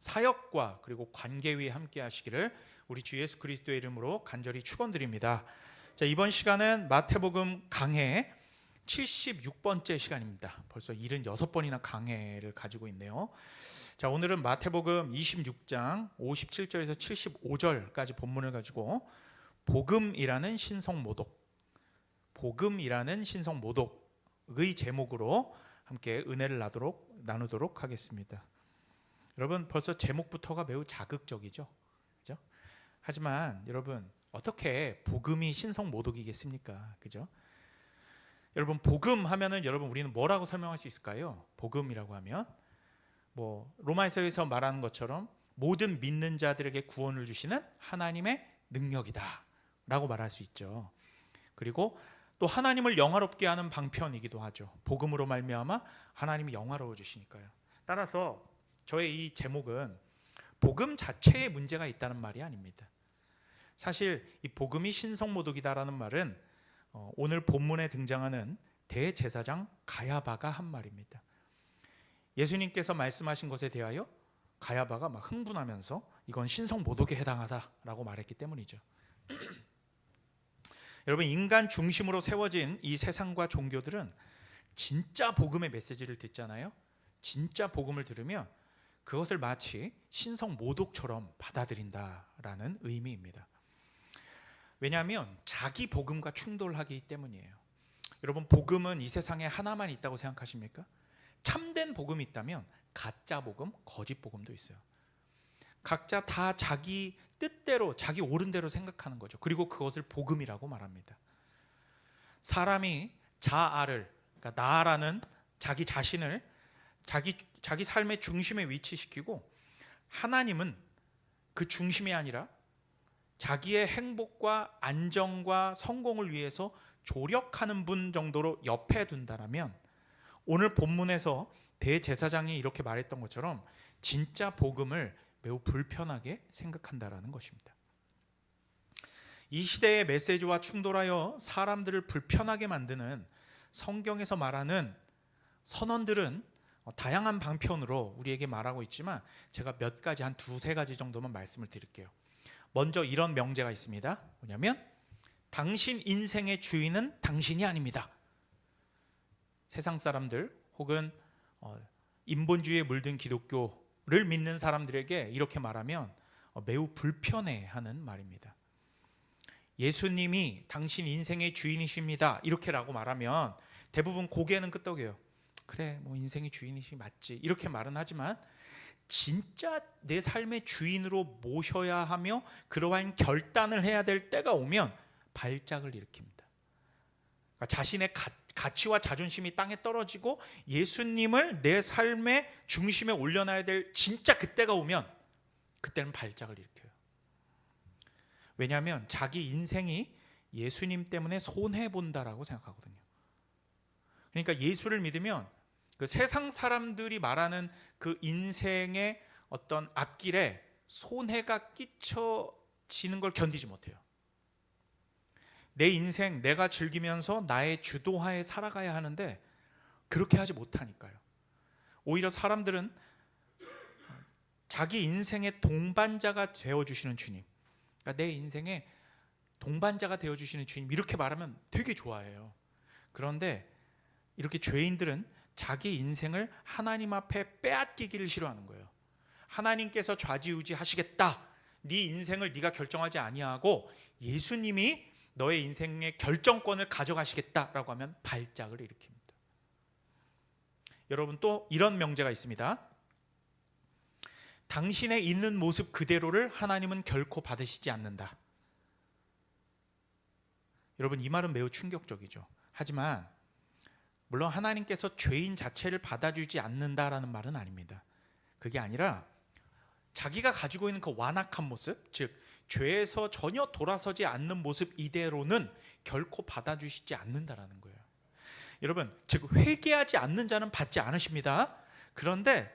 사역과 그리고 관계 위에 함께 하시기를 우리 주 예수 그리스도의 이름으로 간절히 축원드립니다. 자, 이번 시간은 마태복음 강해 76번째 시간입니다. 벌써 76번이나 강해를 가지고 있네요. 자, 오늘은 마태복음 26장 57절에서 75절까지 본문을 가지고 복음이라는 신성모독의 제목으로 함께 은혜를 나누도록 하겠습니다. 여러분, 벌써 제목부터가 매우 자극적이죠, 그죠? 하지만 여러분, 어떻게 복음이 신성모독이겠습니까, 그죠? 여러분, 복음 하면은 여러분 우리는 뭐라고 설명할 수 있을까요? 복음이라고 하면 로마서에서 말하는 것처럼 모든 믿는 자들에게 구원을 주시는 하나님의 능력이다라고 말할 수 있죠. 그리고 또 하나님을 영화롭게 하는 방편이기도 하죠. 복음으로 말미암아 하나님이 영화로워지시니까요. 따라서 저의 이 제목은 복음 자체에 문제가 있다는 말이 아닙니다. 사실 이 복음이 신성모독이다라는 말은 오늘 본문에 등장하는 대제사장 가야바가 한 말입니다. 예수님께서 말씀하신 것에 대하여 가야바가 막 흥분하면서 이건 신성모독에 해당하다라고 말했기 때문이죠. 여러분, 인간 중심으로 세워진 이 세상과 종교들은 진짜 복음의 메시지를 듣잖아요. 진짜 복음을 들으면 그것을 마치 신성모독처럼 받아들인다라는 의미입니다. 왜냐하면 자기 복음과 충돌하기 때문이에요. 여러분, 복음은 이 세상에 하나만 있다고 생각하십니까? 참된 복음이 있다면 가짜 복음, 거짓 복음도 있어요. 각자 다 자기 뜻대로, 자기 옳은 대로 생각하는 거죠. 그리고 그것을 복음이라고 말합니다. 사람이 자아를, 그러니까 나라는 자기 자신을 자기 삶의 중심에 위치시키고, 하나님은 그 중심이 아니라 자기의 행복과 안정과 성공을 위해서 조력하는 분 정도로 옆에 둔다라면, 오늘 본문에서 대제사장이 이렇게 말했던 것처럼 진짜 복음을 매우 불편하게 생각한다라는 것입니다. 이 시대의 메시지와 충돌하여 사람들을 불편하게 만드는 성경에서 말하는 선언들은 다양한 방편으로 우리에게 말하고 있지만, 제가 몇 가지, 한 두세 가지 정도만 말씀을 드릴게요. 먼저 이런 명제가 있습니다. 뭐냐면, 당신 인생의 주인은 당신이 아닙니다. 세상 사람들 혹은 인본주의에 물든 기독교를 믿는 사람들에게 이렇게 말하면 매우 불편해하는 말입니다. 예수님이 당신 인생의 주인이십니다, 이렇게라고 말하면 대부분 고개는 끄덕여요. 그래, 인생의 주인이시 맞지, 이렇게 말은 하지만 진짜 내 삶의 주인으로 모셔야 하며 그러한 결단을 해야 될 때가 오면 발작을 일으킵니다. 그러니까 자신의 가치와 자존심이 땅에 떨어지고 예수님을 내 삶의 중심에 올려놔야 될 진짜 그때가 오면, 그때는 발작을 일으켜요. 왜냐하면 자기 인생이 예수님 때문에 손해본다라고 생각하거든요. 그러니까 예수를 믿으면 그 세상 사람들이 말하는 그 인생의 어떤 앞길에 손해가 끼쳐지는 걸 견디지 못해요. 내 인생 내가 즐기면서 나의 주도하에 살아가야 하는데 그렇게 하지 못하니까요. 오히려 사람들은 자기 인생의 동반자가 되어주시는 주님, 그러니까 내 인생의 동반자가 되어주시는 주님, 이렇게 말하면 되게 좋아해요. 그런데 이렇게 죄인들은 자기 인생을 하나님 앞에 빼앗기기를 싫어하는 거예요. 하나님께서 좌지우지 하시겠다, 네 인생을 네가 결정하지 아니하고 예수님이 너의 인생의 결정권을 가져가시겠다라고 하면 발작을 일으킵니다. 여러분, 또 이런 명제가 있습니다. 당신의 있는 모습 그대로를 하나님은 결코 받으시지 않는다. 여러분, 이 말은 매우 충격적이죠. 하지만 물론 하나님께서 죄인 자체를 받아주지 않는다라는 말은 아닙니다. 그게 아니라 자기가 가지고 있는 그 완악한 모습, 즉 죄에서 전혀 돌아서지 않는 모습 이대로는 결코 받아주시지 않는다라는 거예요. 여러분, 즉 회개하지 않는 자는 받지 않으십니다. 그런데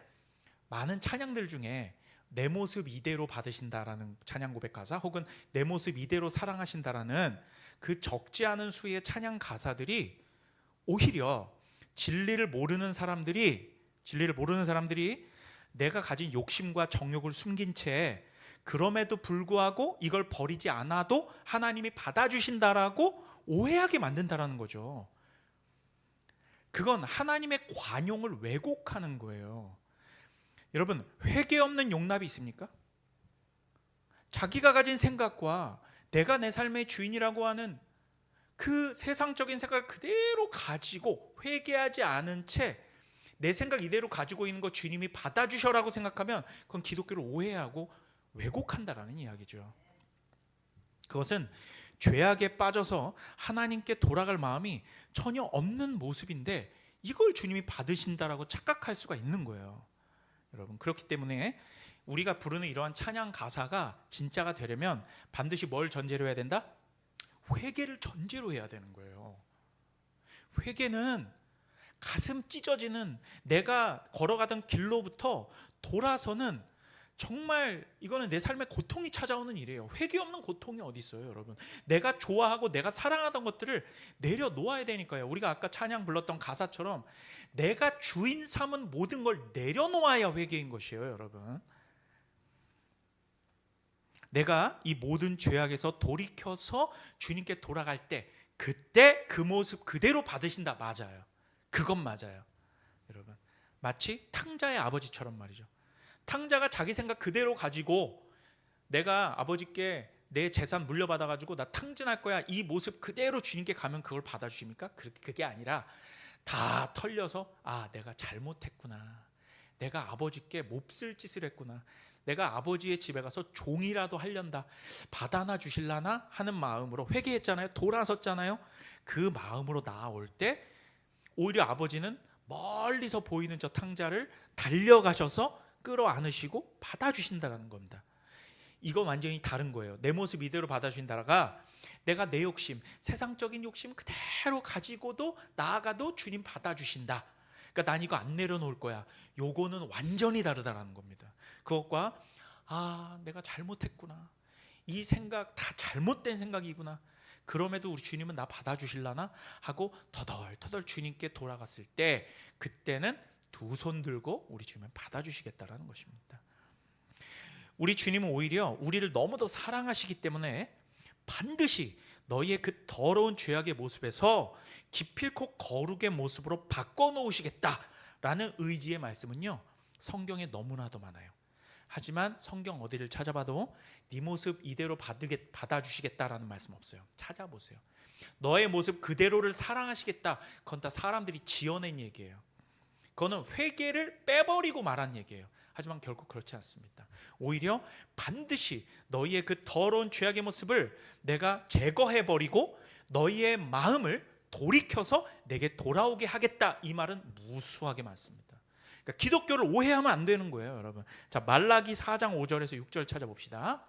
많은 찬양들 중에 내 모습 이대로 받으신다라는 찬양 고백 가사, 혹은 내 모습 이대로 사랑하신다라는 그 적지 않은 수의 찬양 가사들이 오히려 진리를 모르는 사람들이 내가 가진 욕심과 정욕을 숨긴 채 그럼에도 불구하고 이걸 버리지 않아도 하나님이 받아주신다라고 오해하게 만든다라는 거죠. 그건 하나님의 관용을 왜곡하는 거예요. 여러분, 회개 없는 용납이 있습니까? 자기가 가진 생각과 내가 내 삶의 주인이라고 하는 그 세상적인 생각을 그대로 가지고 회개하지 않은 채 내 생각 이대로 가지고 있는 거 주님이 받아주셔라고 생각하면 그건 기독교를 오해하고 왜곡한다라는 이야기죠. 그것은 죄악에 빠져서 하나님께 돌아갈 마음이 전혀 없는 모습인데 이걸 주님이 받으신다라고 착각할 수가 있는 거예요. 여러분, 그렇기 때문에 우리가 부르는 이러한 찬양 가사가 진짜가 되려면 반드시 뭘 전제로 해야 된다? 회개를 전제로 해야 되는 거예요. 회개는 가슴 찢어지는 내가 걸어가던 길로부터 돌아서는 정말 이거는 내 삶에 고통이 찾아오는 일이에요. 회개 없는 고통이 어디 있어요, 여러분? 내가 좋아하고 내가 사랑하던 것들을 내려놓아야 되니까요. 우리가 아까 찬양 불렀던 가사처럼 내가 주인 삼은 모든 걸 내려놓아야 회개인 것이에요, 여러분. 내가 이 모든 죄악에서 돌이켜서 주님께 돌아갈 때 그때 그 모습 그대로 받으신다. 맞아요. 그건 맞아요. 여러분, 마치 탕자의 아버지처럼 말이죠. 탕자가 자기 생각 그대로 가지고 내가 아버지께 내 재산 물려받아가지고 나 탕진할 거야 이 모습 그대로 주님께 가면 그걸 받아주십니까? 그게 아니라 다 털려서 내가 잘못했구나, 내가 아버지께 몹쓸 짓을 했구나, 내가 아버지의 집에 가서 종이라도 하련다, 받아나 주실라나 하는 마음으로 회개했잖아요. 돌아섰잖아요. 그 마음으로 나아올 때 오히려 아버지는 멀리서 보이는 저 탕자를 달려가셔서 끌어안으시고 받아주신다는 겁니다. 이건 완전히 다른 거예요. 내 모습 이대로 받아주신다가 내가 내 욕심, 세상적인 욕심 그대로 가지고도 나아가도 주님 받아주신다. 그러니까 난 이거 안 내려놓을 거야. 요거는 완전히 다르다라는 겁니다. 그것과 내가 잘못했구나, 이 생각 다 잘못된 생각이구나, 그럼에도 우리 주님은 나 받아주실라나 하고 터덜터덜 주님께 돌아갔을 때 그때는 두 손 들고 우리 주님은 받아주시겠다라는 것입니다. 우리 주님은 오히려 우리를 너무도 사랑하시기 때문에 반드시 너희의 그 더러운 죄악의 모습에서 기필코 거룩의 모습으로 바꿔놓으시겠다라는 의지의 말씀은요, 성경에 너무나도 많아요. 하지만 성경 어디를 찾아봐도 네 모습 이대로 받아주시겠다라는 말씀 없어요. 찾아보세요. 너의 모습 그대로를 사랑하시겠다, 그건 다 사람들이 지어낸 얘기예요. 그거는 회개를 빼버리고 말한 얘기예요. 하지만 결국 그렇지 않습니다. 오히려 반드시 너희의 그 더러운 죄악의 모습을 내가 제거해버리고 너희의 마음을 돌이켜서 내게 돌아오게 하겠다, 이 말은 무수하게 많습니다. 그러니까 기독교를 오해하면 안 되는 거예요, 여러분. 자, 말라기 4장 5절에서 6절 찾아봅시다.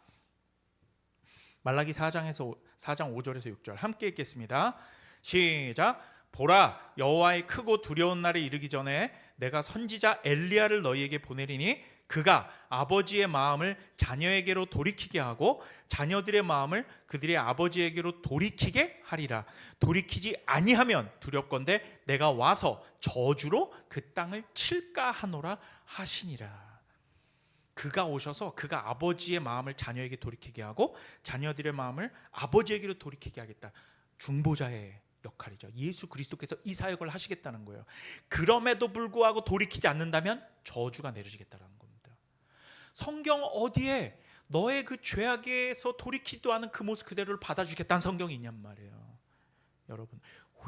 말라기 4장 5절에서 6절 함께 읽겠습니다. 시작. 보라, 여호와의 크고 두려운 날에 이르기 전에 내가 선지자 엘리야를 너희에게 보내리니 그가 아버지의 마음을 자녀에게로 돌이키게 하고 자녀들의 마음을 그들의 아버지에게로 돌이키게 하리라. 돌이키지 아니하면 두렵건대 내가 와서 저주로 그 땅을 칠까 하노라 하시니라. 그가 오셔서 그가 아버지의 마음을 자녀에게 돌이키게 하고 자녀들의 마음을 아버지에게로 돌이키게 하겠다. 중보자의 역할이죠. 예수 그리스도께서 이 사역을 하시겠다는 거예요. 그럼에도 불구하고 돌이키지 않는다면 저주가 내려지겠다는 겁니다. 성경 어디에 너의 그 죄악에서 돌이키지도 않은 그 모습 그대로를 받아주겠다는 성경이 있냔 말이에요. 여러분,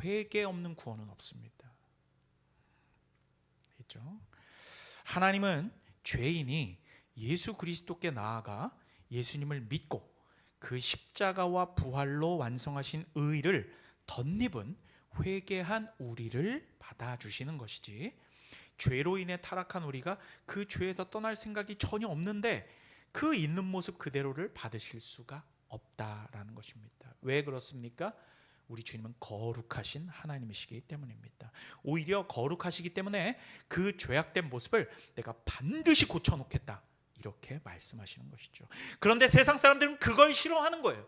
회개 없는 구원은 없습니다. 그렇죠? 하나님은 죄인이 예수 그리스도께 나아가 예수님을 믿고 그 십자가와 부활로 완성하신 의를 덧입은 회개한 우리를 받아주시는 것이지, 죄로 인해 타락한 우리가 그 죄에서 떠날 생각이 전혀 없는데 그 있는 모습 그대로를 받으실 수가 없다라는 것입니다. 왜 그렇습니까? 우리 주님은 거룩하신 하나님이시기 때문입니다. 오히려 거룩하시기 때문에 그 죄악된 모습을 내가 반드시 고쳐놓겠다, 이렇게 말씀하시는 것이죠. 그런데 세상 사람들은 그걸 싫어하는 거예요.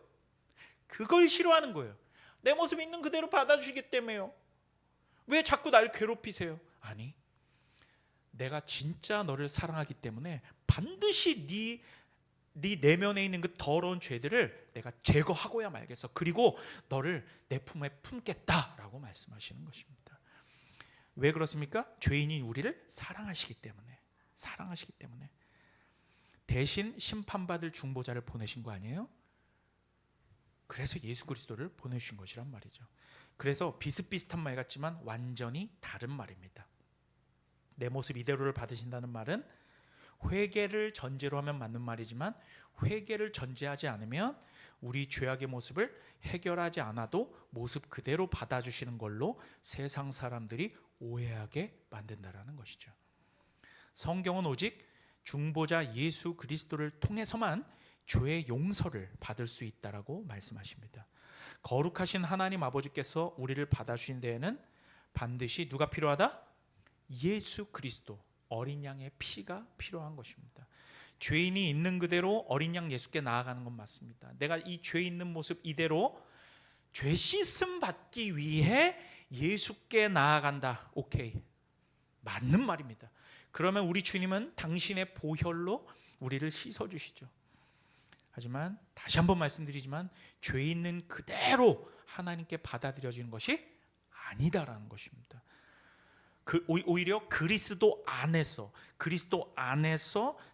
그걸 싫어하는 거예요. 내 모습 있는 그대로 받아주시기 때문에요. 왜 자꾸 날 괴롭히세요? 아니, 내가 진짜 너를 사랑하기 때문에 반드시 네 내면에 있는 그 더러운 죄들을 내가 제거하고야 말겠어. 그리고 너를 내 품에 품겠다라고 말씀하시는 것입니다. 왜 그렇습니까? 죄인인 우리를 사랑하시기 때문에. 대신 심판받을 중보자를 보내신 거 아니에요? 그래서 예수 그리스도를 보내주신 것이란 말이죠. 그래서 비슷비슷한 말 같지만 완전히 다른 말입니다. 내 모습 이대로를 받으신다는 말은 회개를 전제로 하면 맞는 말이지만, 회개를 전제하지 않으면 우리 죄악의 모습을 해결하지 않아도 모습 그대로 받아주시는 걸로 세상 사람들이 오해하게 만든다라는 것이죠. 성경은 오직 중보자 예수 그리스도를 통해서만 죄의 용서를 받을 수 있다라고 말씀하십니다. 거룩하신 하나님 아버지께서 우리를 받아주신 데에는 반드시 누가 필요하다? 예수 그리스도, 어린 양의 피가 필요한 것입니다. 죄인이 있는 그대로 어린 양 예수께 나아가는 건 맞습니다. 내가 이 죄 있는 모습 이대로 죄 씻음 받기 위해 예수께 나아간다. 오케이, 맞는 말입니다. 그러면 우리 주님은 당신의 보혈로 우리를 씻어주시죠. 하지만 다시 한번 말씀드리지만 죄 있는 그대로 하나님께 받아들여지는 것이 아니다라는 것입니다. 오히려 그리스도 안에서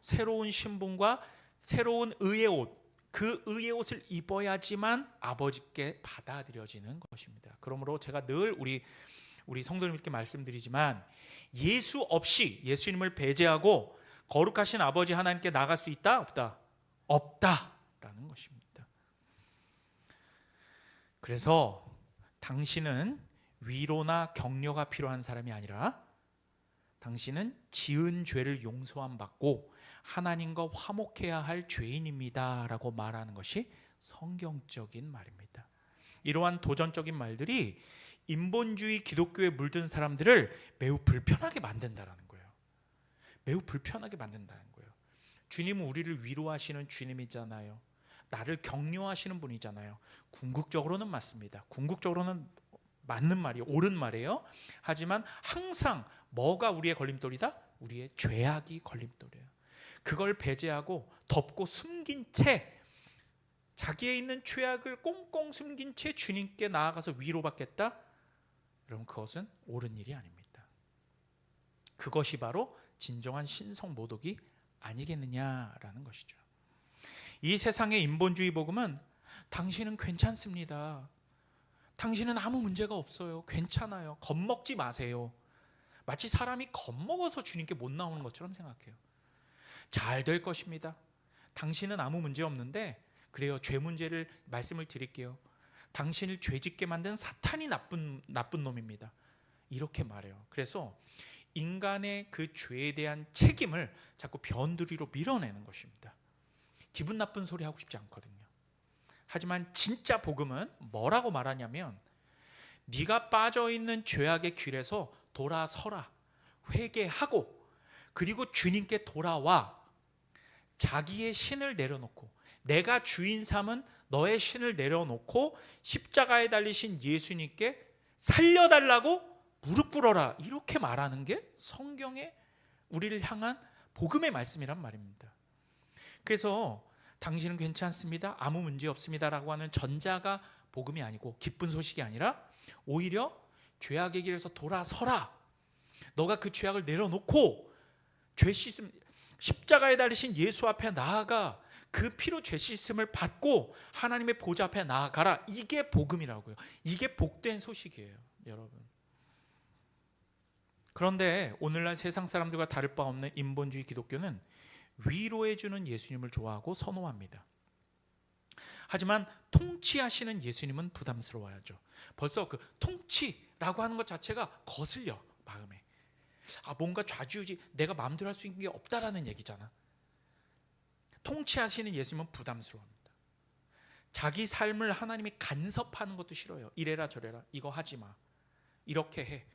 새로운 신분과 새로운 의의 옷, 그 의의 옷을 입어야지만 아버지께 받아들여지는 것입니다. 그러므로 제가 늘 우리 성도님께 말씀드리지만, 예수 없이, 예수님을 배제하고 거룩하신 아버지 하나님께 나갈 수 있다? 없다? 없다라는 것입니다. 그래서 당신은 위로나 격려가 필요한 사람이 아니라 당신은 지은 죄를 용서함 받고 하나님과 화목해야 할 죄인입니다 라고 말하는 것이 성경적인 말입니다. 이러한 도전적인 말들이 인본주의 기독교에 물든 사람들을 매우 불편하게 만든다는 거예요. 매우 불편하게 만든다는 거예요. 주님은 우리를 위로하시는 주님이잖아요. 나를 격려하시는 분이잖아요. 궁극적으로는 맞습니다. 궁극적으로는 맞는 말이에요. 옳은 말이에요. 하지만 항상 뭐가 우리의 걸림돌이다? 우리의 죄악이 걸림돌이에요. 그걸 배제하고 덮고 숨긴 채, 자기에 있는 죄악을 꽁꽁 숨긴 채 주님께 나아가서 위로받겠다? 여러분, 그것은 옳은 일이 아닙니다. 그것이 바로 진정한 신성모독이 아니겠느냐라는 것이죠. 이 세상의 인본주의 복음은 당신은 괜찮습니다. 당신은 아무 문제가 없어요. 괜찮아요. 겁먹지 마세요. 마치 사람이 겁먹어서 주님께 못 나오는 것처럼 생각해요. 잘 될 것입니다. 당신은 아무 문제 없는데, 그래요. 죄 문제를 말씀을 드릴게요. 당신을 죄짓게 만든 사탄이 나쁜 놈입니다. 이렇게 말해요. 그래서 인간의 그 죄에 대한 책임을 자꾸 변두리로 밀어내는 것입니다. 기분 나쁜 소리 하고 싶지 않거든요. 하지만 진짜 복음은 뭐라고 말하냐면, 네가 빠져있는 죄악의 길에서 돌아서라. 회개하고 그리고 주님께 돌아와. 자기의 신을 내려놓고, 내가 주인 삼은 너의 신을 내려놓고 십자가에 달리신 예수님께 살려달라고 무릎 꿇어라. 이렇게 말하는 게 성경의 우리를 향한 복음의 말씀이란 말입니다. 그래서 당신은 괜찮습니다, 아무 문제 없습니다 라고 하는 전자가 복음이 아니고, 기쁜 소식이 아니라 오히려 죄악의 길에서 돌아서라. 너가 그 죄악을 내려놓고 죄 씻음, 십자가에 달리신 예수 앞에 나아가 그 피로 죄 씻음을 받고 하나님의 보좌 앞에 나아가라. 이게 복음이라고요. 이게 복된 소식이에요, 여러분. 그런데 오늘날 세상 사람들과 다를 바 없는 인본주의 기독교는 위로해주는 예수님을 좋아하고 선호합니다. 하지만 통치하시는 예수님은 부담스러워하죠. 벌써 그 통치라고 하는 것 자체가 거슬려, 마음에. 뭔가 좌지우지 내가 마음대로 할 수 있는 게 없다라는 얘기잖아. 통치하시는 예수님은 부담스러워합니다. 자기 삶을 하나님이 간섭하는 것도 싫어요. 이래라 저래라, 이거 하지 마, 이렇게 해.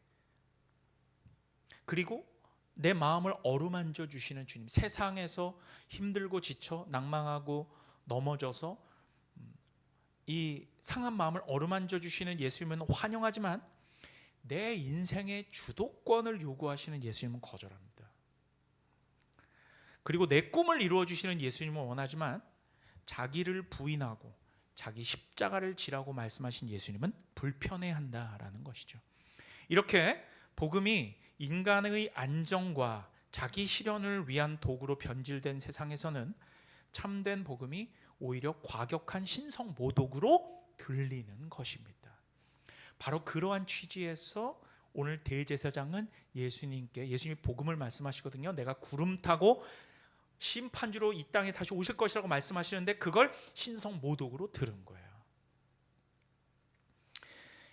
그리고 내 마음을 어루만져 주시는 주님, 세상에서 힘들고 지쳐 낭망하고 넘어져서 이 상한 마음을 어루만져 주시는 예수님은 환영하지만 내 인생의 주도권을 요구하시는 예수님은 거절합니다. 그리고 내 꿈을 이루어 주시는 예수님을 원하지만 자기를 부인하고 자기 십자가를 지라고 말씀하신 예수님은 불편해한다라는 것이죠. 이렇게 복음이 인간의 안정과 자기 실현을 위한 도구로 변질된 세상에서는 참된 복음이 오히려 과격한 신성 모독으로 들리는 것입니다. 바로 그러한 취지에서 오늘 대제사장은 예수님이 복음을 말씀하시거든요. 내가 구름 타고 심판주로 이 땅에 다시 오실 것이라고 말씀하시는데 그걸 신성 모독으로 들은 거예요.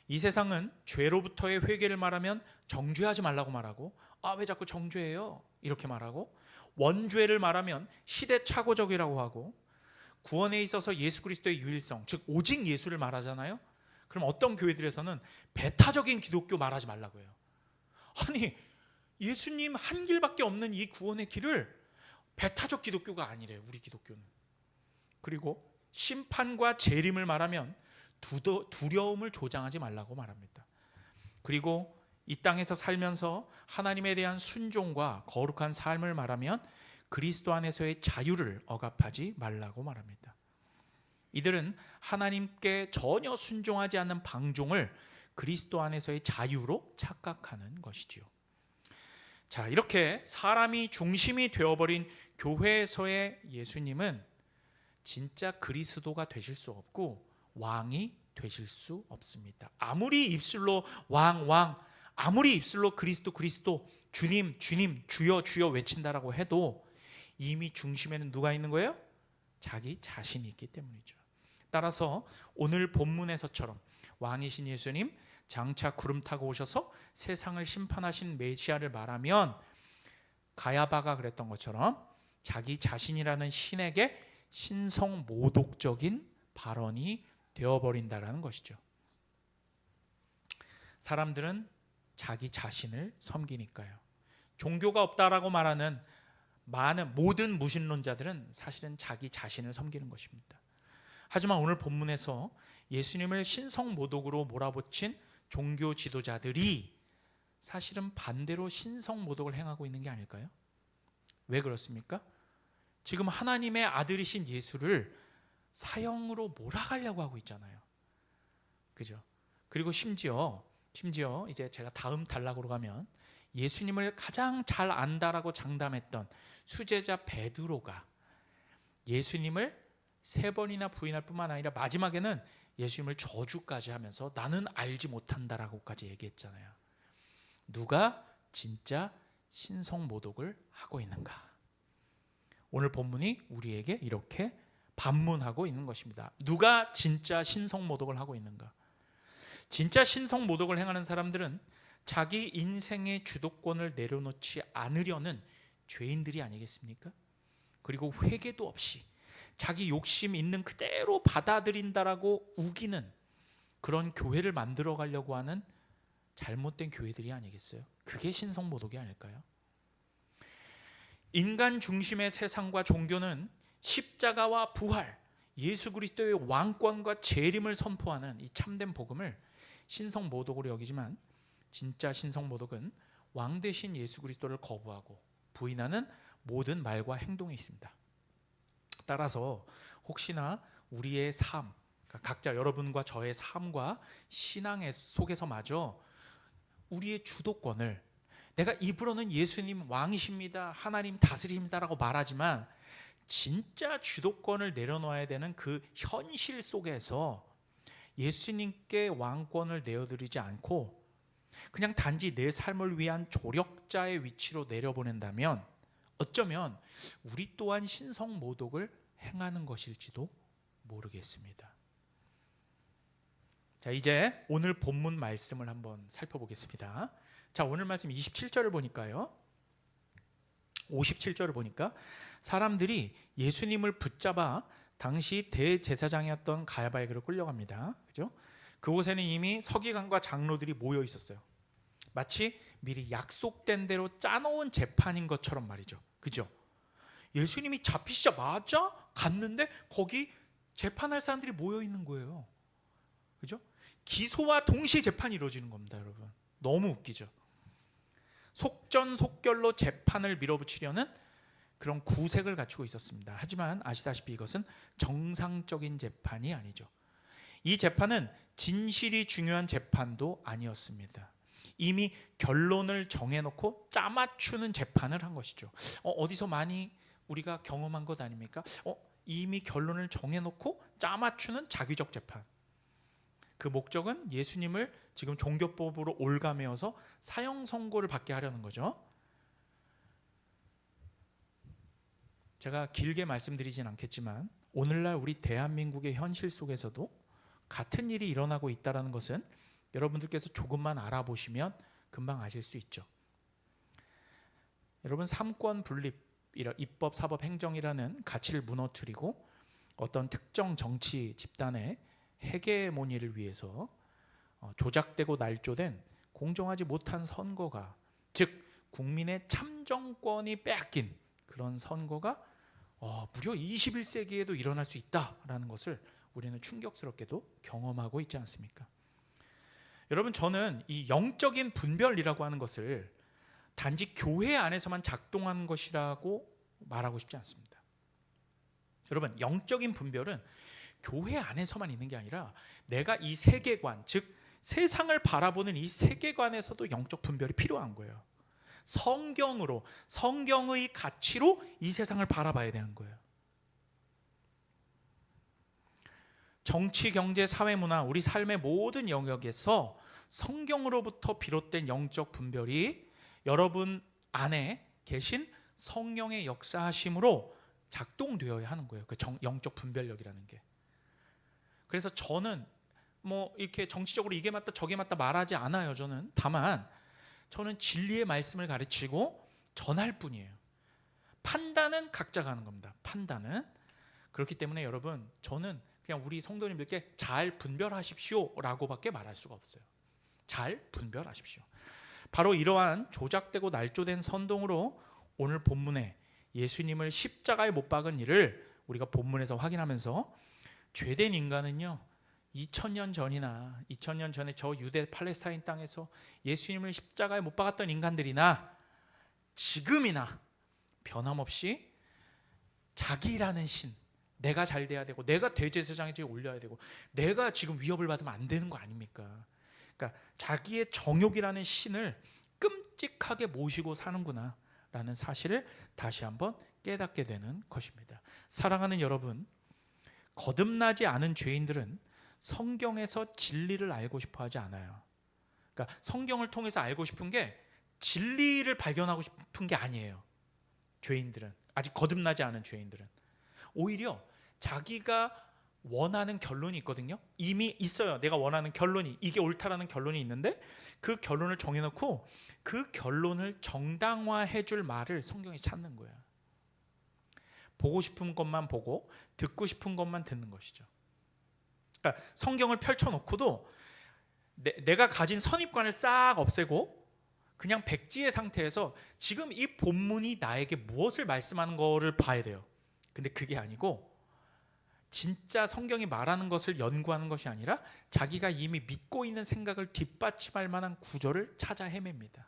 이 세상은 죄로부터의 회개를 말하면 정죄하지 말라고 말하고, 왜 자꾸 정죄해요? 이렇게 말하고, 원죄를 말하면 시대착오적이라고 하고, 구원에 있어서 예수 그리스도의 유일성, 즉 오직 예수를 말하잖아요. 그럼 어떤 교회들에서는 배타적인 기독교 말하지 말라고 해요. 아니, 예수님 한 길밖에 없는 이 구원의 길을 배타적 기독교가 아니래요, 우리 기독교는. 그리고 심판과 재림을 말하면 두려움을 조장하지 말라고 말합니다. 그리고 이 땅에서 살면서 하나님에 대한 순종과 거룩한 삶을 말하면 그리스도 안에서의 자유를 억압하지 말라고 말합니다. 이들은 하나님께 전혀 순종하지 않는 방종을 그리스도 안에서의 자유로 착각하는 것이지요. 자, 이렇게 사람이 중심이 되어버린 교회에서의 예수님은 진짜 그리스도가 되실 수 없고 왕이 되실 수 없습니다. 아무리 입술로 왕, 아무리 입술로 그리스도, 주님, 주여 외친다라고 해도 이미 중심에는 누가 있는 거예요? 자기 자신이 있기 때문이죠. 따라서 오늘 본문에서처럼 왕이신 예수님 장차 구름 타고 오셔서 세상을 심판하신 메시아를 말하면 가야바가 그랬던 것처럼 자기 자신이라는 신에게 신성 모독적인 발언이 되어버린다라는 것이죠. 사람들은 자기 자신을 섬기니까요. 종교가 없다라고 말하는 모든 무신론자들은 사실은 자기 자신을 섬기는 것입니다. 하지만 오늘 본문에서 예수님을 신성 모독으로 몰아붙인 종교 지도자들이 사실은 반대로 신성 모독을 행하고 있는 게 아닐까요? 왜 그렇습니까? 지금 하나님의 아들이신 예수를 사형으로 몰아가려고 하고 있잖아요. 그죠? 그리고 심지어 이제 제가 다음 단락으로 가면 예수님을 가장 잘 안다라고 장담했던 수제자 베드로가 예수님을 3번이나 부인할 뿐만 아니라 마지막에는 예수님을 저주까지 하면서 나는 알지 못한다라고까지 얘기했잖아요. 누가 진짜 신성 모독을 하고 있는가? 오늘 본문이 우리에게 이렇게 반문하고 있는 것입니다. 누가 진짜 신성 모독을 하고 있는가? 진짜 신성 모독을 행하는 사람들은 자기 인생의 주도권을 내려놓지 않으려는 죄인들이 아니겠습니까? 그리고 회개도 없이 자기 욕심 있는 그대로 받아들인다라고 우기는 그런 교회를 만들어 가려고 하는 잘못된 교회들이 아니겠어요? 그게 신성 모독이 아닐까요? 인간 중심의 세상과 종교는 십자가와 부활, 예수 그리스도의 왕권과 재림을 선포하는 이 참된 복음을 신성 모독으로 여기지만 진짜 신성 모독은 왕 대신 예수 그리스도를 거부하고 부인하는 모든 말과 행동에 있습니다. 따라서 혹시나 우리의 삶, 각자 여러분과 저의 삶과 신앙의 속에서마저 우리의 주도권을 내가 입으로는 예수님 왕이십니다, 하나님 다스리십니다라고 말하지만 진짜 주도권을 내려놓아야 되는 그 현실 속에서 예수님께 왕권을 내어드리지 않고 그냥 단지 내 삶을 위한 조력자의 위치로 내려보낸다면 어쩌면 우리 또한 신성 모독을 행하는 것일지도 모르겠습니다. 자, 이제 오늘 본문 말씀을 한번 살펴보겠습니다. 자, 오늘 말씀 27절을 보니까요. 57절을 보니까 사람들이 예수님을 붙잡아 당시 대제사장이었던 가야바에게로 끌려갑니다. 그죠? 그곳에는 이미 서기관과 장로들이 모여 있었어요. 마치 미리 약속된 대로 짜놓은 재판인 것처럼 말이죠. 그죠? 예수님이 잡히시자마자 갔는데 거기 재판할 사람들이 모여 있는 거예요. 그죠? 기소와 동시에 재판이 이루어지는 겁니다, 여러분. 너무 웃기죠? 속전속결로 재판을 밀어붙이려는 그런 구색을 갖추고 있었습니다. 하지만 아시다시피 이것은 정상적인 재판이 아니죠. 이 재판은 진실이 중요한 재판도 아니었습니다. 이미 결론을 정해놓고 짜맞추는 재판을 한 것이죠. 어디서 많이 우리가 경험한 것 아닙니까? 이미 결론을 정해놓고 짜맞추는 자기적 재판. 그 목적은 예수님을 지금 종교법으로 올가매어서 사형 선고를 받게 하려는 거죠. 제가 길게 말씀드리진 않겠지만 오늘날 우리 대한민국의 현실 속에서도 같은 일이 일어나고 있다는 것은 여러분들께서 조금만 알아보시면 금방 아실 수 있죠. 여러분, 삼권 분립, 입법, 사법, 행정이라는 가치를 무너뜨리고 어떤 특정 정치 집단의 헤게모니를 위해서 조작되고 날조된 공정하지 못한 선거가, 즉 국민의 참정권이 빼앗긴 그런 선거가 무려 21세기에도 일어날 수 있다라는 것을 우리는 충격스럽게도 경험하고 있지 않습니까? 여러분, 저는 이 영적인 분별이라고 하는 것을 단지 교회 안에서만 작동하는 것이라고 말하고 싶지 않습니다. 여러분, 영적인 분별은 교회 안에서만 있는 게 아니라 내가 이 세계관, 즉 세상을 바라보는 이 세계관에서도 영적 분별이 필요한 거예요. 성경으로, 성경의 가치로 이 세상을 바라봐야 되는 거예요. 정치, 경제, 사회, 문화, 우리 삶의 모든 영역에서 성경으로부터 비롯된 영적 분별이 여러분 안에 계신 성령의 역사하심으로 작동되어야 하는 거예요. 그 영적 분별력이라는 게. 그래서 저는 이렇게 정치적으로 이게 맞다 저게 맞다 말하지 않아요. 다만 저는 진리의 말씀을 가르치고 전할 뿐이에요. 판단은 각자가 하는 겁니다. 판단은. 그렇기 때문에 여러분, 저는 그냥 우리 성도님들께 잘 분별하십시오라고밖에 말할 수가 없어요. 잘 분별하십시오. 바로 이러한 조작되고 날조된 선동으로 오늘 본문에 예수님을 십자가에 못 박은 일을 우리가 본문에서 확인하면서 죄된 인간은요, 2000년 전이나 2000년 전에 저 유대 팔레스타인 땅에서 예수님을 십자가에 못 박았던 인간들이나 지금이나 변함없이 자기라는 신, 내가 잘 돼야 되고 내가 대제사장에 올려야 되고 내가 지금 위협을 받으면 안 되는 거 아닙니까? 그러니까 자기의 정욕이라는 신을 끔찍하게 모시고 사는구나 라는 사실을 다시 한번 깨닫게 되는 것입니다. 사랑하는 여러분, 거듭나지 않은 죄인들은 성경에서 진리를 알고 싶어 하지 않아요. 그러니까 성경을 통해서 알고 싶은 게 진리를 발견하고 싶은 게 아니에요. 죄인들은, 아직 거듭나지 않은 죄인들은 오히려 자기가 원하는 결론이 있거든요. 이미 있어요. 내가 원하는 결론이, 이게 옳다라는 결론이 있는데 그 결론을 정해놓고 그 결론을 정당화해 줄 말을 성경에 찾는 거예요. 보고 싶은 것만 보고 듣고 싶은 것만 듣는 것이죠. 그러니까 성경을 펼쳐놓고도 내가 가진 선입관을 싹 없애고 그냥 백지의 상태에서 지금 이 본문이 나에게 무엇을 말씀하는 거를 봐야 돼요. 근데 그게 아니고 진짜 성경이 말하는 것을 연구하는 것이 아니라 자기가 이미 믿고 있는 생각을 뒷받침할 만한 구절을 찾아 헤맵니다.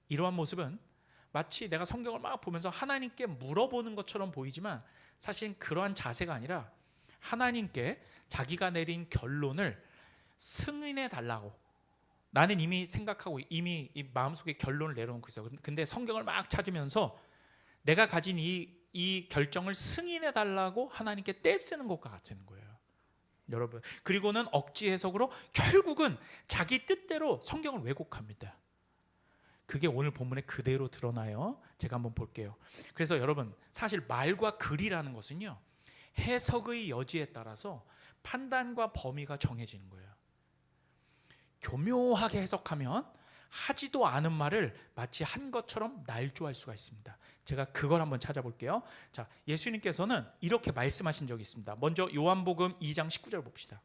이러한 모습은 마치 내가 성경을 막 보면서 하나님께 물어보는 것처럼 보이지만 사실은 그러한 자세가 아니라 하나님께 자기가 내린 결론을 승인해 달라고, 나는 이미 생각하고 이미 이 마음속에 결론을 내려놓고 있어요. 근데 성경을 막 찾으면서 내가 가진 이 결정을 승인해 달라고 하나님께 떼쓰는 것과 같은 거예요, 여러분. 그리고는 억지 해석으로 결국은 자기 뜻대로 성경을 왜곡합니다. 그게 오늘 본문에 그대로 드러나요. 제가 한번 볼게요. 그래서 여러분, 사실 말과 글이라는 것은요, 해석의 여지에 따라서 판단과 범위가 정해지는 거예요. 교묘하게 해석하면 하지도 않은 말을 마치 한 것처럼 날조할 수가 있습니다. 제가 그걸 한번 찾아볼게요. 자, 예수님께서는 이렇게 말씀하신 적이 있습니다. 먼저 요한복음 2장 19절 봅시다.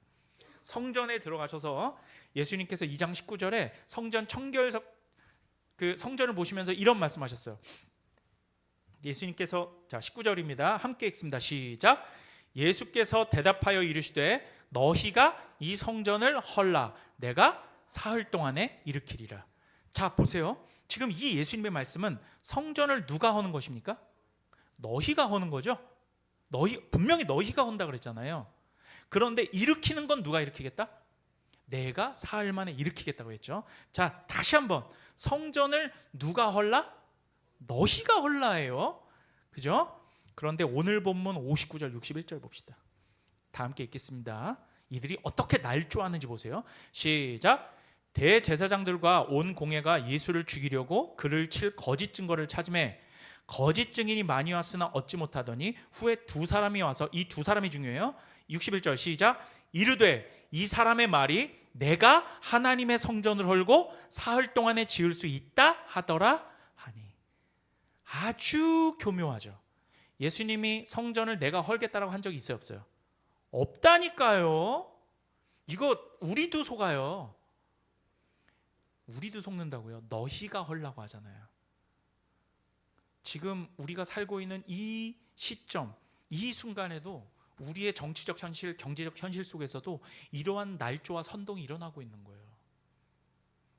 성전에 들어가셔서 예수님께서 2장 19절에 성전 청결석 그 성전을 보시면서 이런 말씀하셨어요. 예수님께서, 자 19절입니다. 함께 읽습니다. 시작. 예수께서 대답하여 이르시되 너희가 이 성전을 헐라 내가 사흘 동안에 일으키리라. 자 보세요. 지금 이 예수님의 말씀은 성전을 누가 허는 것입니까? 너희가 허는 거죠. 분명히 너희가 헌다 그랬잖아요. 그런데 일으키는 건 누가 일으키겠다? 내가 사흘 만에 일으키겠다고 했죠. 자, 다시 한번 성전을 누가 헐라? 너희가 헐라예요. 그죠? 그런데 오늘 본문 59절 61절 봅시다. 다 함께 읽겠습니다. 이들이 어떻게 날조하는지 보세요. 시작. 대제사장들과 온 공회가 예수를 죽이려고 그를 칠 거짓 증거를 찾으매 거짓 증인이 많이 왔으나 얻지 못하더니 후에 두 사람이 와서, 이 두 사람이 중요해요. 61절 시작. 이르되 이 사람의 말이 내가 하나님의 성전을 헐고 사흘 동안에 지을 수 있다 하더라 하니. 아주 교묘하죠. 예수님이 성전을 내가 헐겠다라고 한 적이 있어요, 없어요? 없다니까요. 이거 우리도 속아요. 우리도 속는다고요. 너희가 헐라고 하잖아요. 지금 우리가 살고 있는 이 시점, 이 순간에도 우리의 정치적 현실, 경제적 현실 속에서도 이러한 날조와 선동이 일어나고 있는 거예요.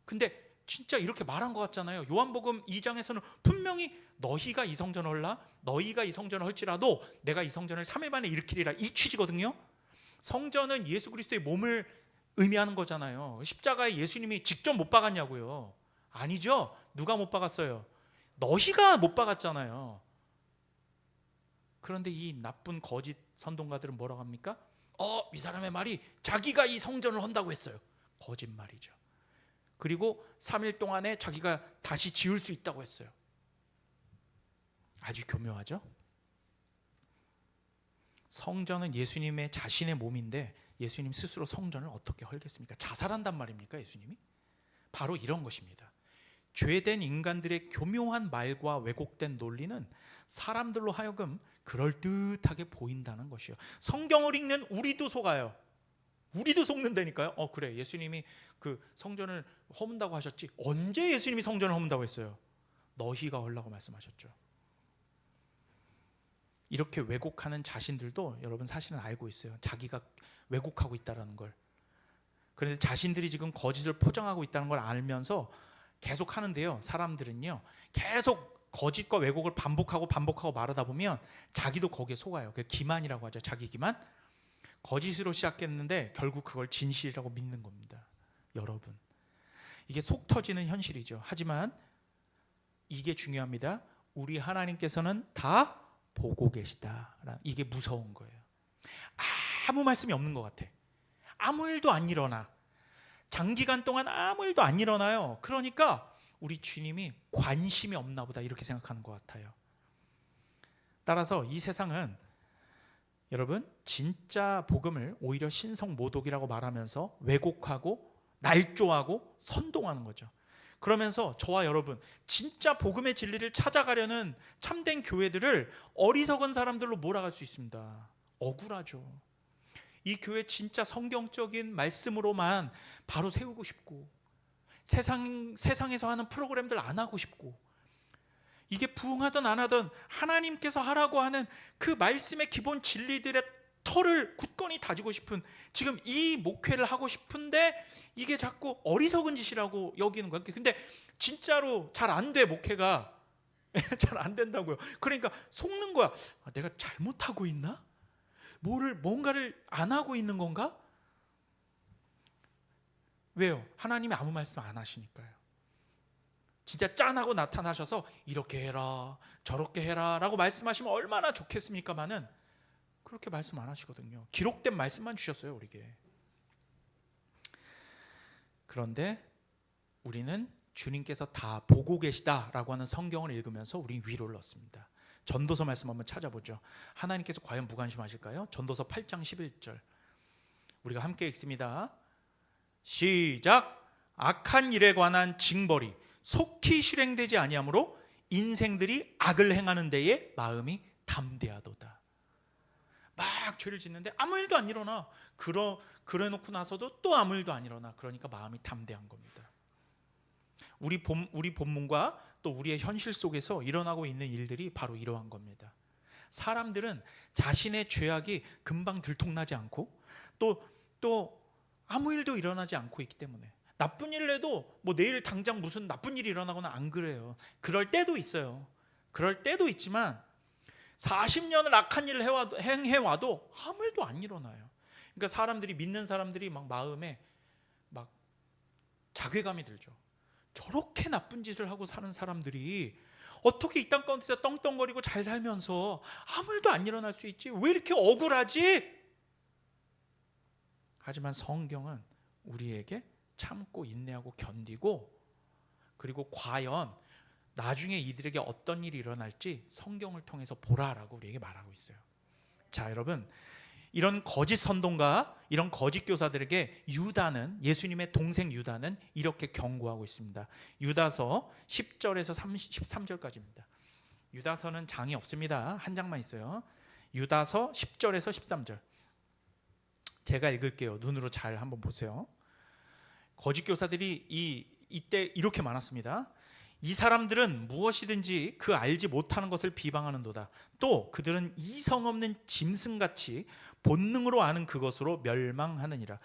근데 진짜 이렇게 말한 것 같잖아요. 요한복음 2장에서는 분명히 너희가 이 성전을 헐라, 너희가 이 성전을 헐지라도 내가 이 성전을 3일 만에 일으키리라, 이 취지거든요. 성전은 예수 그리스도의 몸을 의미하는 거잖아요. 십자가에 예수님이 직접 못 박았냐고요. 아니죠. 누가 못 박았어요? 너희가 못 박았잖아요. 그런데 이 나쁜 거짓 선동가들은 뭐라고 합니까? 이 사람의 말이 자기가 이 성전을 헌다고 했어요. 거짓말이죠. 그리고 3일 동안에 자기가 다시 지을 수 있다고 했어요. 아주 교묘하죠? 성전은 예수님의 자신의 몸인데 예수님 스스로 성전을 어떻게 헐겠습니까? 자살한단 말입니까, 예수님이? 바로 이런 것입니다. 죄된 인간들의 교묘한 말과 왜곡된 논리는 사람들로 하여금 그럴듯하게 보인다는 것이요. 성경을 읽는 우리도 속아요. 우리도 속는다니까요. 그래, 예수님이 그 성전을 허문다고 하셨지. 언제 예수님이 성전을 허문다고 했어요? 너희가 헐라고 말씀하셨죠. 이렇게 왜곡하는 자신들도 여러분 사실은 알고 있어요. 자기가 왜곡하고 있다는 걸. 그런데 자신들이 지금 거짓을 포장하고 있다는 걸 알면서 계속 하는데요. 사람들은요, 계속 거짓과 왜곡을 반복하고 말하다 보면 자기도 거기에 속아요. 그게 기만이라고 하죠. 자기 기만. 거짓으로 시작했는데 결국 그걸 진실이라고 믿는 겁니다. 여러분, 이게 속 터지는 현실이죠. 하지만 이게 중요합니다. 우리 하나님께서는 다 보고 계시다. 이게 무서운 거예요. 아무 말씀이 없는 것 같아. 아무 일도 안 일어나. 장기간 동안 아무 일도 안 일어나요. 그러니까 우리 주님이 관심이 없나 보다, 이렇게 생각하는 것 같아요. 따라서 이 세상은 여러분, 진짜 복음을 오히려 신성모독이라고 말하면서 왜곡하고 날조하고 선동하는 거죠. 그러면서 저와 여러분, 진짜 복음의 진리를 찾아가려는 참된 교회들을 어리석은 사람들로 몰아갈 수 있습니다. 억울하죠. 이 교회 진짜 성경적인 말씀으로만 바로 세우고 싶고, 세상에서 하는 프로그램들 안 하고 싶고, 이게 부흥하든 안 하든 하나님께서 하라고 하는 그 말씀의 기본 진리들의 털을 굳건히 다지고 싶은, 지금 이 목회를 하고 싶은데 이게 자꾸 어리석은 짓이라고 여기는 거예요. 근데 진짜로 잘 안 돼, 목회가. 잘 안 된다고요. 그러니까 속는 거야. 내가 잘못하고 있나? 뭔가를 안 하고 있는 건가? 왜요? 하나님이 아무 말씀 안 하시니까요. 진짜 짠하고 나타나셔서 이렇게 해라, 저렇게 해라 라고 말씀하시면 얼마나 좋겠습니까마는 그렇게 말씀 안 하시거든요. 기록된 말씀만 주셨어요, 우리에게. 그런데 우리는 주님께서 다 보고 계시다라고 하는 성경을 읽으면서 우리 위로를 얻습니다. 전도서 말씀 한번 찾아보죠. 하나님께서 과연 무관심하실까요? 전도서 8장 11절 우리가 함께 읽습니다. 시작. 악한 일에 관한 징벌이 속히 실행되지 아니하므로 인생들이 악을 행하는 데에 마음이 담대하도다. 막 죄를 짓는데 아무 일도 안 일어나. 그래 놓고 나서도 또 아무 일도 안 일어나. 그러니까 마음이 담대한 겁니다. 우리 본문과 또 우리의 현실 속에서 일어나고 있는 일들이 바로 이러한 겁니다. 사람들은 자신의 죄악이 금방 들통나지 않고 또 아무 일도 일어나지 않고 있기 때문에, 나쁜 일을 해도 뭐 내일 당장 무슨 나쁜 일이 일어나거나 안 그래요. 그럴 때도 있어요. 그럴 때도 있지만 40년을 악한 일을 행해와도 아무 일도 안 일어나요. 그러니까 사람들이, 믿는 사람들이 막 마음에 막 자괴감이 들죠. 저렇게 나쁜 짓을 하고 사는 사람들이 어떻게 이 땅 가운데서 떵떵거리고 잘 살면서 아무 일도 안 일어날 수 있지? 왜 이렇게 억울하지? 하지만 성경은 우리에게 참고 인내하고 견디고, 그리고 과연 나중에 이들에게 어떤 일이 일어날지 성경을 통해서 보라라고 우리에게 말하고 있어요. 자, 여러분, 이런 거짓 선동가, 이런 거짓 교사들에게 유다는, 예수님의 동생 유다는 이렇게 경고하고 있습니다. 유다서 10절에서 13절까지입니다. 유다서는 장이 없습니다. 한 장만 있어요. 유다서 10절에서 13절. 제가 읽을게요. 눈으로 잘 한번 보세요. 거짓 교사들이 이때 이렇게 많았습니다. 이 사람들은 무엇이든지 그 알지 못하는 것을 비방하는도다. 또 그들은 이성 없는 짐승같이 본능으로 아는 그것으로 멸망하느니라.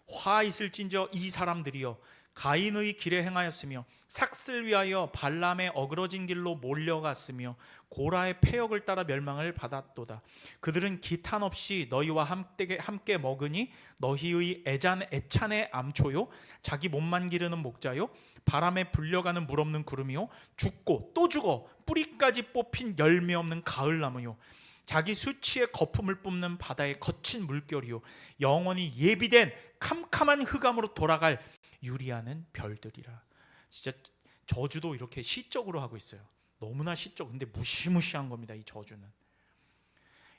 화 있을진저 이 사람들이여 가인의 길에 행하였으며 삭슬 위하여 발람의 어그러진 길로 몰려갔으며 고라의 패역을 따라 멸망을 받았도다. 그들은 기탄 없이 너희와 함께 먹으니 너희의 애찬의 암초요 자기 몸만 기르는 목자요 바람에 불려가는 물 없는 구름이요 죽고 또 죽어 뿌리까지 뽑힌 열매 없는 가을나무요 자기 수치의 거품을 뿜는 바다의 거친 물결이요 영원히 예비된 캄캄한 흑암으로 돌아갈 유리하는 별들이라. 진짜 저주도 이렇게 시적으로 하고 있어요. 너무나 시적. 근데 무시무시한 겁니다. 이 저주는.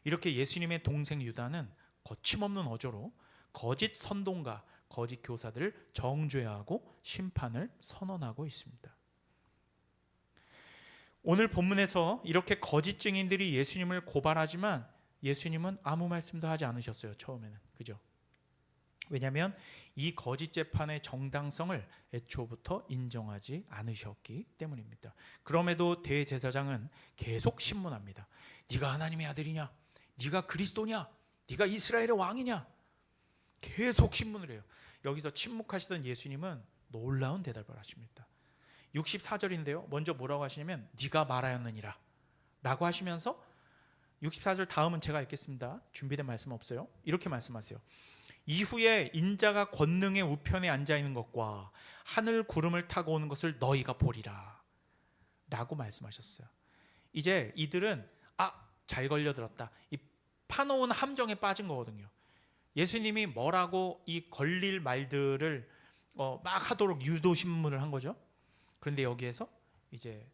이렇게 예수님의 동생 유다는 거침없는 어조로 거짓 선동가, 거짓 교사들을 정죄하고 심판을 선언하고 있습니다. 오늘 본문에서 이렇게 거짓 증인들이 예수님을 고발하지만 예수님은 아무 말씀도 하지 않으셨어요. 처음에는. 그죠? 왜냐하면 이 거짓 재판의 정당성을 애초부터 인정하지 않으셨기 때문입니다. 그럼에도 대제사장은 계속 신문합니다. 네가 하나님의 아들이냐? 네가 그리스도냐? 네가 이스라엘의 왕이냐? 계속 신문을 해요. 여기서 침묵하시던 예수님은 놀라운 대답을 하십니다. 64절인데요. 먼저 뭐라고 하시냐면 네가 말하였느니라 라고 하시면서 64절 다음은 제가 읽겠습니다. 준비된 말씀 없어요. 이렇게 말씀하세요. 이후에 인자가 권능의 우편에 앉아있는 것과 하늘 구름을 타고 오는 것을 너희가 보리라 라고 말씀하셨어요. 이제 이들은 잘 걸려들었다. 이 파놓은 함정에 빠진 거거든요. 예수님이 뭐라고 이 걸릴 말들을 막 하도록 유도신문을 한 거죠. 그런데 여기에서 이제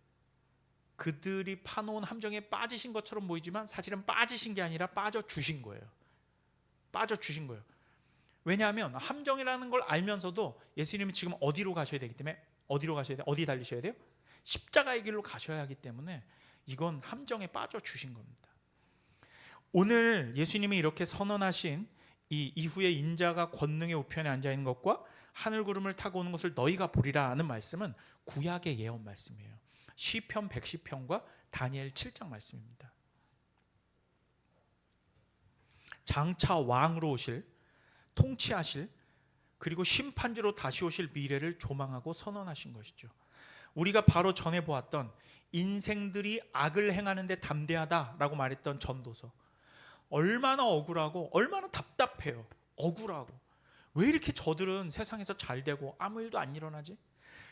그들이 파놓은 함정에 빠지신 것처럼 보이지만 사실은 빠지신 게 아니라 빠져주신 거예요. 빠져주신 거예요. 왜냐하면 함정이라는 걸 알면서도 예수님이 지금 어디로 가셔야 되기 때문에 어디로 가셔야 돼요? 어디 달리셔야 돼요? 십자가의 길로 가셔야 하기 때문에 이건 함정에 빠져주신 겁니다. 오늘 예수님이 이렇게 선언하신 이 이후에 인자가 권능의 우편에 앉아있는 것과 하늘 구름을 타고 오는 것을 너희가 보리라 하는 말씀은 구약의 예언 말씀이에요. 시편 110편과 다니엘 7장 말씀입니다. 장차 왕으로 오실, 통치하실, 그리고 심판주로 다시 오실 미래를 조망하고 선언하신 것이죠. 우리가 바로 전에 보았던 인생들이 악을 행하는 데 담대하다라고 말했던 전도서, 얼마나 억울하고 얼마나 답답해요. 억울하고 왜 이렇게 저들은 세상에서 잘 되고 아무 일도 안 일어나지?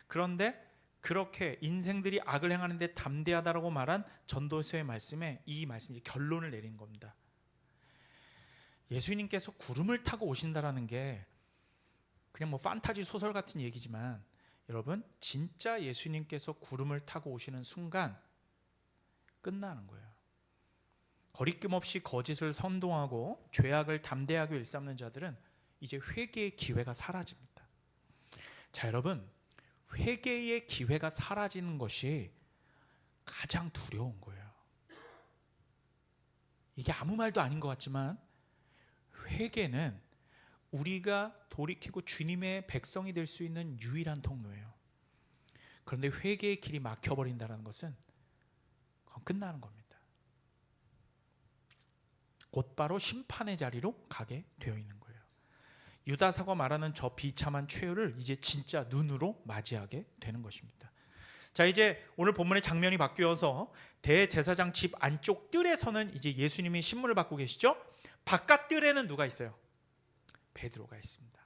그런데 그렇게 인생들이 악을 행하는 데 담대하다라고 말한 전도서의 말씀에 이 말씀이 결론을 내린 겁니다. 예수님께서 구름을 타고 오신다라는 게 그냥 뭐 판타지 소설 같은 얘기지만 여러분 진짜 예수님께서 구름을 타고 오시는 순간 끝나는 거예요. 거리낌 없이 거짓을 선동하고 죄악을 담대하게 일삼는 자들은 이제 회개의 기회가 사라집니다. 자, 여러분, 회개의 기회가 사라지는 것이 가장 두려운 거예요. 이게 아무 말도 아닌 것 같지만 회개는 우리가 돌이키고 주님의 백성이 될 수 있는 유일한 통로예요. 그런데 회개의 길이 막혀버린다는 것은 그건 끝나는 겁니다. 곧바로 심판의 자리로 가게 되어 있는 거예요. 유다서가 말하는 저 비참한 최후를 이제 진짜 눈으로 맞이하게 되는 것입니다. 자, 이제 오늘 본문의 장면이 바뀌어서 대제사장 집 안쪽 뜰에서는 이제 예수님이 신문을 받고 계시죠. 바깥 뜰에는 누가 있어요? 베드로가 있습니다.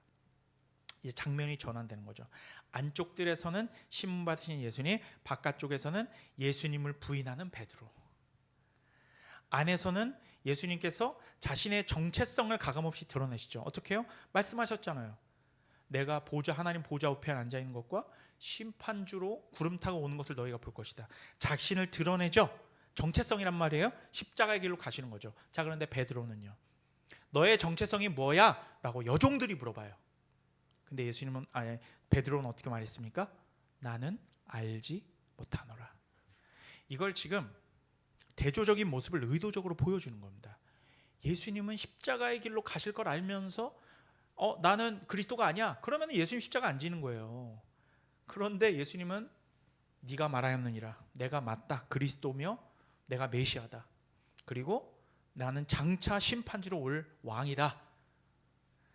이제 장면이 전환되는 거죠. 안쪽 뜰에서는 신문 받으신 예수님, 바깥쪽에서는 예수님을 부인하는 베드로. 안에서는 예수님께서 자신의 정체성을 가감없이 드러내시죠. 어떻게 해요? 말씀하셨잖아요. 내가 하나님 보좌 우편에 앉아 있는 것과 심판주로 구름 타고 오는 것을 너희가 볼 것이다. 자신을 드러내죠. 정체성이란 말이에요. 십자가의 길로 가시는 거죠. 자, 그런데 베드로는요. 너의 정체성이 뭐야? 라고 여종들이 물어봐요. 근데 베드로는 어떻게 말했습니까? 나는 알지 못하노라. 이걸 지금 대조적인 모습을 의도적으로 보여주는 겁니다. 예수님은 십자가의 길로 가실 걸 알면서 나는 그리스도가 아니야. 그러면 예수님 십자가 안 지는 거예요. 그런데 예수님은 네가 말하였느니라. 내가 맞다. 그리스도며 내가 메시아다. 그리고 나는 장차 심판지로 올 왕이다.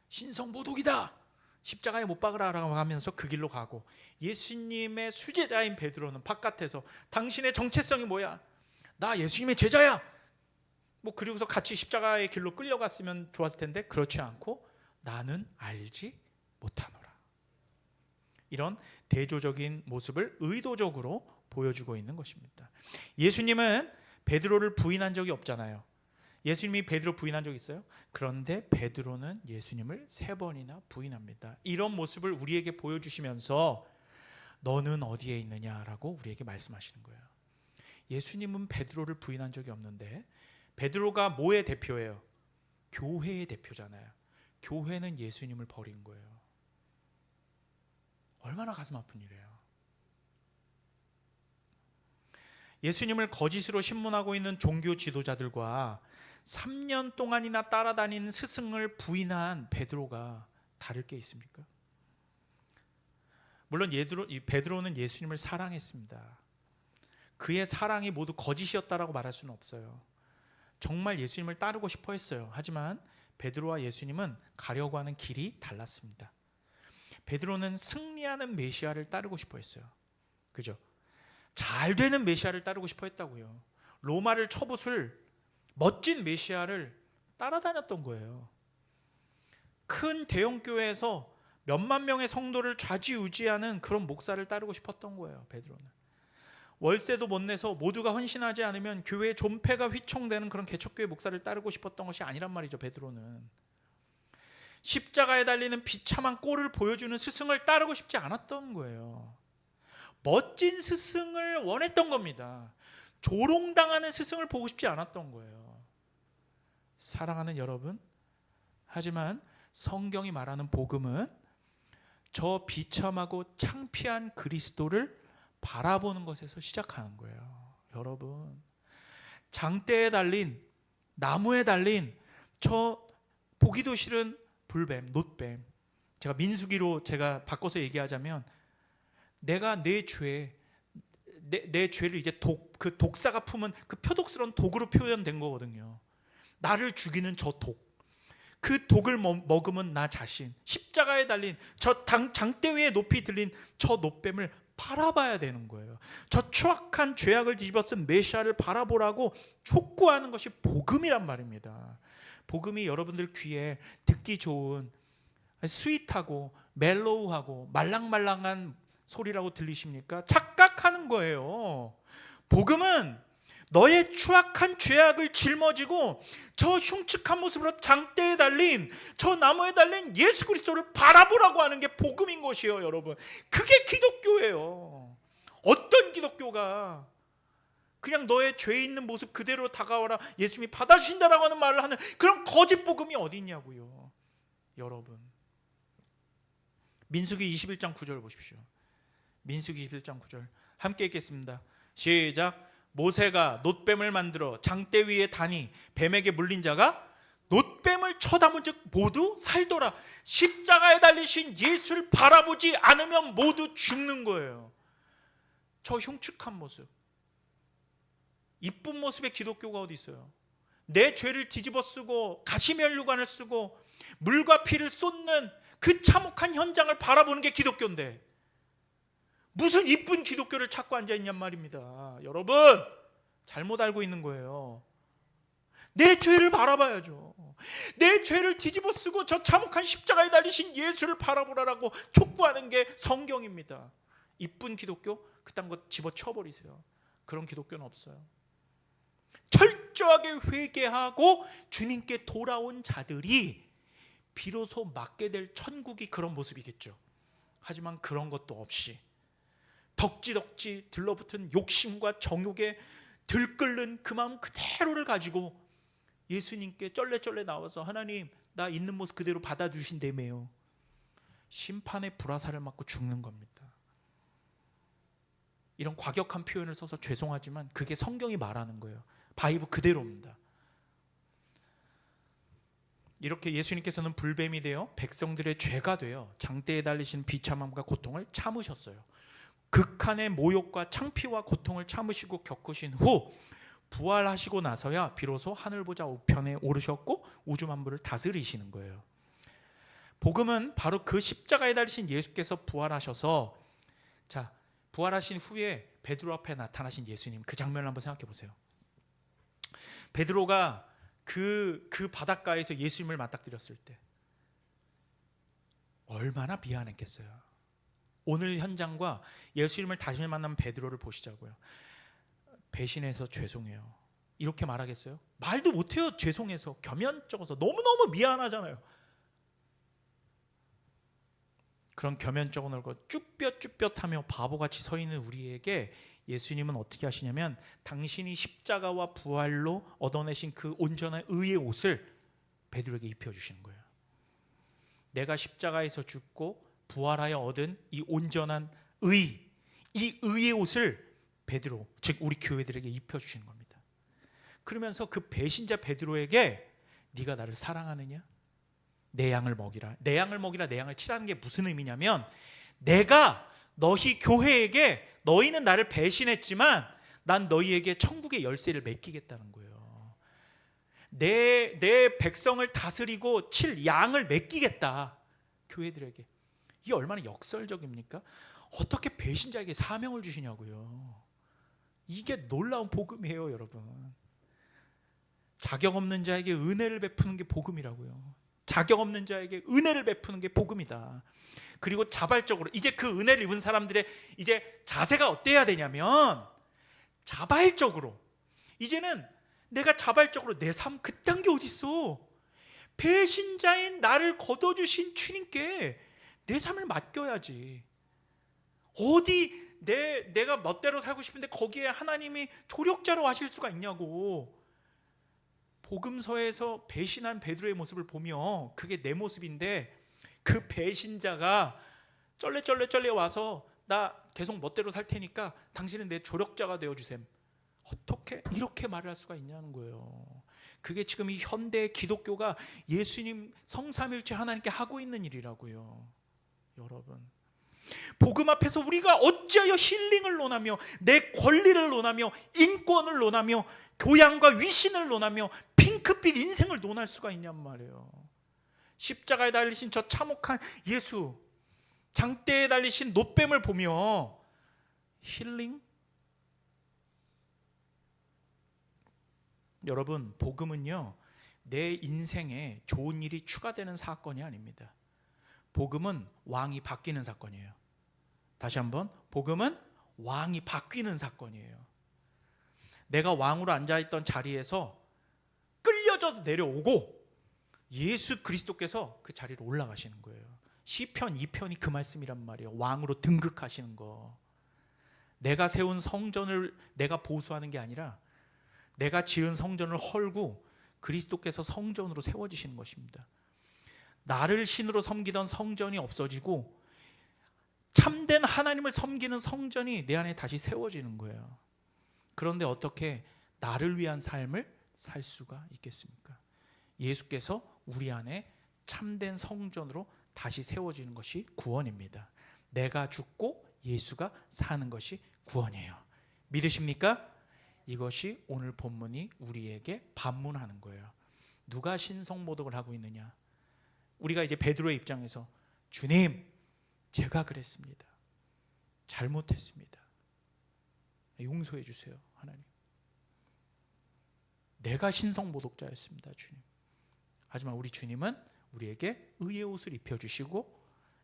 신성모독이다. 십자가에 못 박으라라고 하면서 그 길로 가고, 예수님의 수제자인 베드로는 바깥에서 당신의 정체성이 뭐야? 나 예수님의 제자야. 그리고서 같이 십자가의 길로 끌려갔으면 좋았을 텐데 그렇지 않고 나는 알지 못하노라. 이런 대조적인 모습을 의도적으로 보여주고 있는 것입니다. 예수님은 베드로를 부인한 적이 없잖아요. 예수님이 베드로 부인한 적 있어요? 그런데 베드로는 예수님을 3번이나 부인합니다. 이런 모습을 우리에게 보여주시면서 너는 어디에 있느냐라고 우리에게 말씀하시는 거예요. 예수님은 베드로를 부인한 적이 없는데 베드로가 뭐의 대표예요? 교회의 대표잖아요. 교회는 예수님을 버린 거예요. 얼마나 가슴 아픈 일이에요. 예수님을 거짓으로 신문하고 있는 종교 지도자들과 3년 동안이나 따라다니는 스승을 부인한 베드로가 다를 게 있습니까? 물론 베드로는 예수님을 사랑했습니다. 그의 사랑이 모두 거짓이었다라고 말할 수는 없어요. 정말 예수님을 따르고 싶어 했어요. 하지만 베드로와 예수님은 가려고 하는 길이 달랐습니다. 베드로는 승리하는 메시아를 따르고 싶어 했어요. 그죠? 잘 되는 메시아를 따르고 싶어 했다고요. 로마를 쳐부술 멋진 메시아를 따라다녔던 거예요. 큰 대형 교회에서 몇만 명의 성도를 좌지우지하는 그런 목사를 따르고 싶었던 거예요. 베드로는 월세도 못 내서 모두가 헌신하지 않으면 교회의 존폐가 휘청되는 그런 개척교회 목사를 따르고 싶었던 것이 아니란 말이죠. 베드로는 십자가에 달리는 비참한 꼴을 보여주는 스승을 따르고 싶지 않았던 거예요. 멋진 스승을 원했던 겁니다. 조롱당하는 스승을 보고 싶지 않았던 거예요. 사랑하는 여러분, 하지만 성경이 말하는 복음은 저 비참하고 창피한 그리스도를 바라보는 것에서 시작하는 거예요. 여러분, 장대에 달린, 나무에 달린 저 보기도 싫은 불뱀, 놋뱀, 제가 민수기로 제가 바꿔서 얘기하자면 내가 내 죄를 이제 그 독사가 품은 그 표독스러운 독으로 표현된 거거든요. 나를 죽이는 저 독, 그 독을 먹으면 나 자신, 십자가에 달린 저 장대 위에 높이 들린 저 놋뱀을 바라봐야 되는 거예요. 저 추악한 죄악을 뒤집어 쓴 메시아를 바라보라고 촉구하는 것이 복음이란 말입니다. 복음이 여러분들 귀에 듣기 좋은 스윗하고 멜로우하고 말랑말랑한 소리라고 들리십니까? 착각하는 거예요. 복음은 너의 추악한 죄악을 짊어지고 저 흉측한 모습으로 장대에 달린 저 나무에 달린 예수 그리스도를 바라보라고 하는 게 복음인 것이에요. 여러분, 그게 기독교예요. 어떤 기독교가 그냥 너의 죄 있는 모습 그대로 다가와라, 예수님이 받아주신다라고 하는 말을 하는 그런 거짓 복음이 어디 있냐고요. 여러분, 민수기 21장 9절 보십시오. 민수기 21장 9절 함께 읽겠습니다. 시작. 모세가 놋뱀을 만들어 장대 위에 다니 뱀에게 물린 자가 놋뱀을 쳐다본 즉 모두 살더라. 십자가에 달리신 예수를 바라보지 않으면 모두 죽는 거예요. 저 흉측한 모습, 이쁜 모습의 기독교가 어디 있어요? 내 죄를 뒤집어 쓰고 가시면류관을 쓰고 물과 피를 쏟는 그 참혹한 현장을 바라보는 게 기독교인데 무슨 이쁜 기독교를 찾고 앉아있냔 말입니다. 여러분, 잘못 알고 있는 거예요. 내 죄를 바라봐야죠. 내 죄를 뒤집어 쓰고 저 참혹한 십자가에 달리신 예수를 바라보라라고 촉구하는 게 성경입니다. 이쁜 기독교? 그딴 거 집어쳐버리세요. 그런 기독교는 없어요. 철저하게 회개하고 주님께 돌아온 자들이 비로소 맡게 될 천국이 그런 모습이겠죠. 하지만 그런 것도 없이 덕지덕지 들러붙은 욕심과 정욕에 들끓는 그 마음 그대로를 가지고 예수님께 쩔레쩔레 나와서 하나님, 나 있는 모습 그대로 받아주신다며요. 심판의 불화살을 맞고 죽는 겁니다. 이런 과격한 표현을 써서 죄송하지만 그게 성경이 말하는 거예요. 바이블 그대로입니다. 이렇게 예수님께서는 불뱀이 되어 백성들의 죄가 되어 장대에 달리신 비참함과 고통을 참으셨어요. 극한의 모욕과 창피와 고통을 참으시고 겪으신 후 부활하시고 나서야 비로소 하늘 보좌 우편에 오르셨고 우주 만물을 다스리시는 거예요. 복음은 바로 그 십자가에 달리신 예수께서 부활하셔서, 자, 부활하신 후에 베드로 앞에 나타나신 예수님, 그 장면을 한번 생각해 보세요. 베드로가 그 바닷가에서 예수님을 맞닥뜨렸을 때 얼마나 미안했겠어요. 오늘 현장과 예수님을 다시 만난 베드로를 보시자고요. 배신해서 죄송해요. 이렇게 말하겠어요? 말도 못해요. 죄송해서, 겸연쩍어서, 너무너무 미안하잖아요. 그런 겸연쩍은 얼굴 쭈뼛쭈뼛하며 바보같이 서 있는 우리에게 예수님은 어떻게 하시냐면 당신이 십자가와 부활로 얻어내신 그 온전한 의의 옷을 베드로에게 입혀주시는 거예요. 내가 십자가에서 죽고 부활하여 얻은 이 온전한 의, 이 의의 옷을 베드로, 즉 우리 교회들에게 입혀주시는 겁니다. 그러면서 그 배신자 베드로에게 네가 나를 사랑하느냐? 내 양을 먹이라. 내 양을 먹이라, 내 양을 치라는 게 무슨 의미냐면 내가 너희 교회에게, 너희는 나를 배신했지만 난 너희에게 천국의 열쇠를 맡기겠다는 거예요. 내 백성을 다스리고 칠 양을 맡기겠다, 교회들에게. 이게 얼마나 역설적입니까? 어떻게 배신자에게 사명을 주시냐고요. 이게 놀라운 복음이에요, 여러분. 자격 없는 자에게 은혜를 베푸는 게 복음이라고요. 자격 없는 자에게 은혜를 베푸는 게 복음이다. 그리고 자발적으로 이제 그 은혜를 입은 사람들의 이제 자세가 어때야 되냐면 자발적으로, 이제는 내가 자발적으로 내 삶 그딴 게 어딨어. 배신자인 나를 걷어주신 주님께 내 삶을 맡겨야지. 어디 내가 멋대로 살고 싶은데 거기에 하나님이 조력자로 하실 수가 있냐고. 복음서에서 배신한 베드로의 모습을 보며 그게 내 모습인데 그 배신자가 쩔레 와서 나 계속 멋대로 살 테니까 당신은 내 조력자가 되어주셈. 어떻게 이렇게 말을 할 수가 있냐는 거예요. 그게 지금 이 현대 기독교가 예수님 성삼일체 하나님께 하고 있는 일이라고요. 여러분, 복음 앞에서 우리가 어찌하여 힐링을 논하며 내 권리를 논하며 인권을 논하며 교양과 위신을 논하며 핑크빛 인생을 논할 수가 있냔 말이에요. 십자가에 달리신 저 참혹한 예수, 장대에 달리신 노뱀을 보며 힐링? 여러분, 복음은요 내 인생에 좋은 일이 추가되는 사건이 아닙니다. 복음은 왕이 바뀌는 사건이에요. 다시 한번, 복음은 왕이 바뀌는 사건이에요. 내가 왕으로 앉아있던 자리에서 끌려져서 내려오고 예수 그리스도께서 그 자리로 올라가시는 거예요. 시편 2편이 그 말씀이란 말이에요. 왕으로 등극하시는 거. 내가 세운 성전을 내가 보수하는 게 아니라 내가 지은 성전을 헐고 그리스도께서 성전으로 세워지시는 것입니다. 나를 신으로 섬기던 성전이 없어지고 참된 하나님을 섬기는 성전이 내 안에 다시 세워지는 거예요. 그런데 어떻게 나를 위한 삶을 살 수가 있겠습니까? 예수께서 우리 안에 참된 성전으로 다시 세워지는 것이 구원입니다. 내가 죽고 예수가 사는 것이 구원이에요. 믿으십니까? 이것이 오늘 본문이 우리에게 반문하는 거예요. 누가 신성모독을 하고 있느냐? 우리가 이제 베드로의 입장에서 주님, 제가 그랬습니다. 잘못했습니다. 용서해 주세요, 하나님. 내가 신성모독자였습니다, 주님. 하지만 우리 주님은 우리에게 의의 옷을 입혀주시고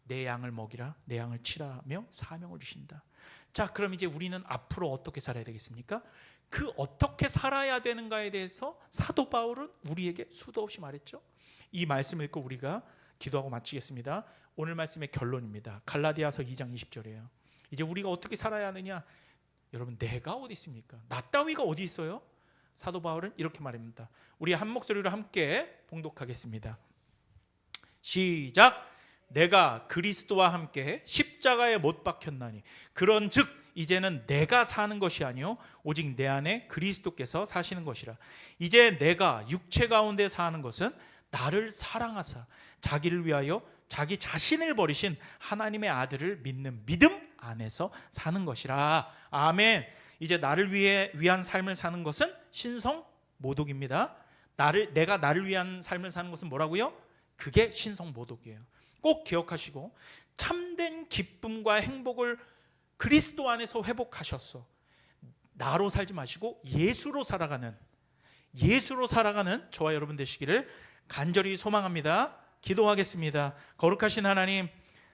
내 양을 먹이라, 내 양을 치라며 사명을 주신다. 자, 그럼 이제 우리는 앞으로 어떻게 살아야 되겠습니까? 그 어떻게 살아야 되는가에 대해서 사도 바울은 우리에게 수도 없이 말했죠. 이 말씀을 읽고 우리가 기도하고 마치겠습니다. 오늘 말씀의 결론입니다. 갈라디아서 2장 20절이에요. 이제 우리가 어떻게 살아야 하느냐? 여러분, 내가 어디 있습니까? 나 따위가 어디 있어요? 사도 바울은 이렇게 말합니다. 우리 한 목소리로 함께 봉독하겠습니다. 시작. 내가 그리스도와 함께 십자가에 못 박혔나니 그런즉 이제는 내가 사는 것이 아니요 오직 내 안에 그리스도께서 사시는 것이라. 이제 내가 육체 가운데 사는 것은 나를 사랑하사 자기를 위하여 자기 자신을 버리신 하나님의 아들을 믿는 믿음 안에서 사는 것이라. 아멘. 이제 나를 위한 삶을 사는 것은 신성모독입니다. 내가 나를 위한 삶을 사는 것은 뭐라고요? 그게 신성모독이에요. 꼭 기억하시고, 참된 기쁨과 행복을 그리스도 안에서 회복하셨어. 나로 살지 마시고 예수로 살아가는 저와 여러분 되시기를 간절히 소망합니다. 기도하겠습니다. 거룩하신 하나님,